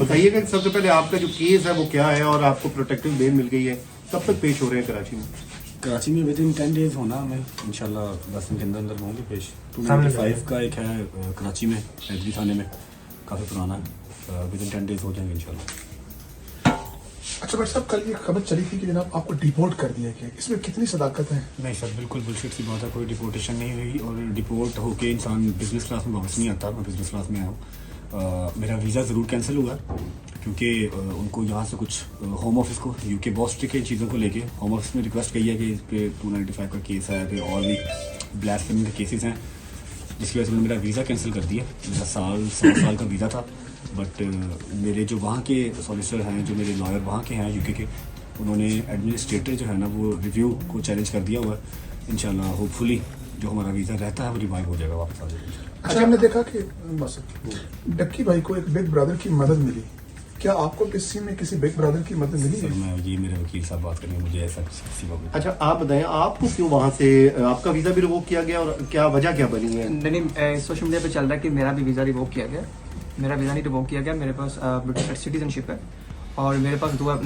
بتائیے کہ سب سے پہلے آپ کا جو کیس ہے وہ کیا ہے اور آپ کو پروٹیکٹیو بیل مل گئی ہے، کب تک پیش ہو رہے ہیں کراچی میں؟ کراچی میں ود ان 10 days ہونا ہمیں انشاءاللہ 10 دن کے اندر اندر ہوں گے پیش. 295 کا ایک ہے کراچی میں حیدری تھانے میں، کافی پرانا ہے، ود ان 10 days ہو جائیں گے انشاءاللہ. اچھا بھائی صاحب، کل یہ خبر چلی تھی کہ جناب آپ کو ڈیپورٹ کر دیا گیا، اس میں کتنی صداقت ہے؟ نہیں سر، بالکل بلشٹ سی بات ہے، کوئی ڈیپورٹیشن نہیں ہوئی اور ڈیپورٹ ہو کے انسان بزنس کلاس میں واپس نہیں آتا. میں بزنس کلاس میں آیا ہوں. میرا ویزا ضرور کینسل ہوا کیونکہ ان کو یہاں سے کچھ ہوم آفس کو یو کے بہت اسٹرکٹ ہے ان چیزوں کو لے کے. ہوم آفس نے ریکویسٹ کی ہے کہ اس پہ 295 کا کیس ہے، پھر اور بھی بلیسفیمی کے کیسز ہیں، جس کی وجہ سے انہوں نے میرا ویزا کینسل کر دیا. میرا 7 سال کا ویزا تھا، بٹ میرے جو وہاں کے سالیسیٹر ہیں، جو میرے لائر وہاں کے ہیں یو کے، انہوں نے ایڈمنسٹریٹر جو ہے نا وہ ریویو کو چیلنج کر دیا ہوا ہے. انشاءاللہ ہوپ فلی جو ہمارا ویزا رہتا ہے وہ ریوائو ہو جائے گا، واپس آ جائے گا. اچھا، ہم نے دیکھا کہ بس ڈکی بھائی کو ایک بگ برادر کی مدد ملی، کیا آپ کو کسی میں کسی بگ برادر کی مدد ملی ہے؟ سر میں یہ میرے وکیل صاحب بات کریں گے، مجھے ایسا کسی وقت. اچھا آپ بتائیں، آپ کو کیوں وہاں سے آپ کا ویزا بھی ریووک کیا گیا اور کیا وجہ کیا بنی ہے؟ نہیں، سوشل میڈیا پہ چل رہا ہے کہ میرا بھی ویزا ریووک کیا گیا. میرا ویزا نہیں ریووک کیا گیا، میرے پاس برٹش سٹیزن شپ ہے اور میرے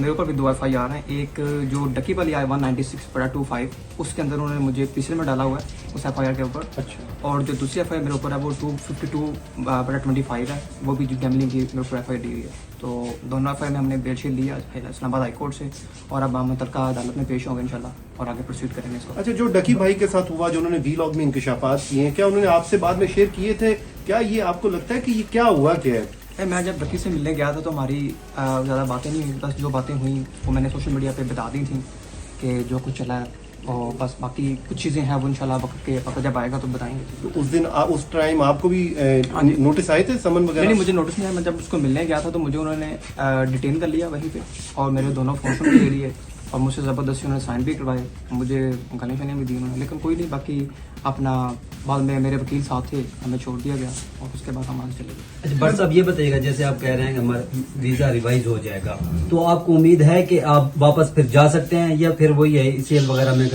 اوپر بھی 2 FIR ہیں. ایک جو ڈکی والی آئی 196/25 اس کے اندر انہوں نے مجھے تیسرے میں ڈالا ہوا ہے اس FIR کے اوپر. اچھا. اور جو دوسری FIR میرے اوپر ہے وہ 252/25 ہے، وہ بھی جو گیملنگ کی میرے اوپر FIR دی ہوئی ہے. تو دونوں FIR میں ہم نے بیل شیل لیا اسلام آباد ہائی کورٹ سے اور اب ہم متعلقہ عدالت میں پیش ہوں گے انشاءاللہ اور آگے پروسیڈ کریں گے اس کو. اچھا، جو ڈکی بھائی کے ساتھ ہوا، جو انہوں نے وی لاگ میں انکشافات کیے ہیں، کیا انہوں نے آپ سے بعد میں شیئر کیے تھے؟ کیا یہ آپ کو لگتا ہے کہ یہ کیا ہوا کیا ہے؟ میں جب ڈکی سے ملنے گیا تھا تو ہماری زیادہ باتیں نہیں ہوئی، بس جو باتیں ہوئیں وہ میں نے سوشل میڈیا پہ بتا دی تھیں کہ جو کچھ چلا ہے، اور بس باقی کچھ چیزیں ہیں وہ انشاءاللہ وقت جب آئے گا تو بتائیں گے. اس دن اس ٹائم آپ کو بھی نوٹس آئے تھے، سمن وغیرہ؟ نہیں، مجھے نوٹس نہیں آیا. میں جب اس کو ملنے گیا تھا تو مجھے انہوں نے ڈیٹین کر لیا وہیں پہ اور میرے دونوں فون بھی لے لیے اور مجھ سے زبردستی انہوں نے سائن بھی کروائے، مجھے گالیاں شالیاں بھی دی انہوں نے. لیکن کوئی نہیں، باقی اپنا بعد میں میرے وکیل صاحب تھے، ہمیں چھوڑ دیا گیا اور اس کے بعد ہم آگے چلے گئے. اچھا بٹ صاحب یہ بتائیے گا، جیسے آپ کہہ رہے ہیں کہ ہمارا ویزا ریوائز ہو جائے گا، تو آپ کو امید ہے کہ آپ واپس پھر جا سکتے ہیں یا پھر وہی ہے ECL وغیرہ میں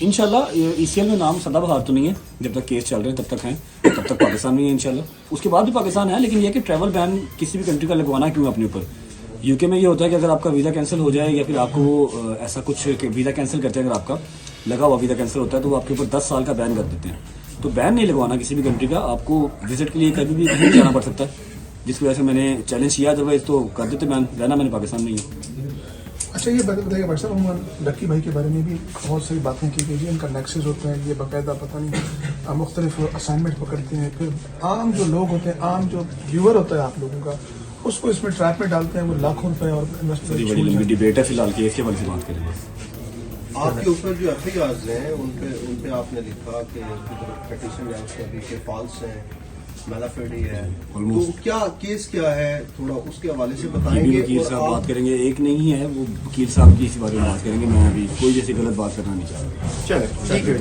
انشاءاللہ ECL میں نام سدا بہار تو نہیں ہے، جب تک کیس چل رہے ہیں تب تک ہیں، تب تک پاکستان میں ہے انشاءاللہ. اس کے بعد بھی پاکستان ہے، لیکن یہ کہ ٹریول بین کسی بھی کنٹری کا لگوانا کیوں اپنے اوپر. یو کے میں یہ ہوتا ہے کہ اگر آپ کا ویزا کینسل ہو جائے یا پھر آپ کو ایسا کچھ کہ ویزا کینسل کرتے ہیں، اگر آپ کا لگا ہوا ویزا کینسل ہوتا ہے تو وہ آپ کے اوپر 10 سال کا بین کر دیتے ہیں. تو بین نہیں لگوانا کسی بھی کنٹری کا، آپ کو وزٹ کے لیے کبھی بھی کہیں جانا پڑ سکتا ہے، جس کی وجہ سے میں نے چیلنج کیا. ادروائز تو کر دیتے بین، رہنا میں نے پاکستان میں ہی ہے. اچھا یہ بتائیے بھائی صاحب، عموماً ڈکی بھائی کے بارے میں بھی بہت ساری باتیں کی گئی ہیں، ان کا نیکسس ہوتا ہے، یہ باقاعدہ پتہ نہیں مختلف اسائنمنٹ پکڑتے ہیں، پھر عام جو لوگ ہوتے ہیں، عام جو ویور ہوتا ہے آپ لوگوں کا، اس کو اس میں ٹریپ میں ڈالتے ہیں، وہ لاکھوں روپے اور بڑی لمبی ڈیبیٹ ہے، فی الحال کیس کے بارے سے بات کریں گے. آپ کے اوپر جو FIRs ہیں ان پہ آپ نے لکھا کہ پٹیشن ہے اس کا بھی کہ فالس ہے، میلافیڈی ہے، تو کیا کیس کیا ہے، تھوڑا اس کے حوالے سے بتائیں گے. وکیل صاحب بات کریں گے، ایک نہیں ہے وہ وکیل صاحب کی اسی بارے میں بات کریں گے. میں ابھی کوئی جیسی غلط بات کرنا نہیں چاہ رہا. چلیں ٹھیک ہے.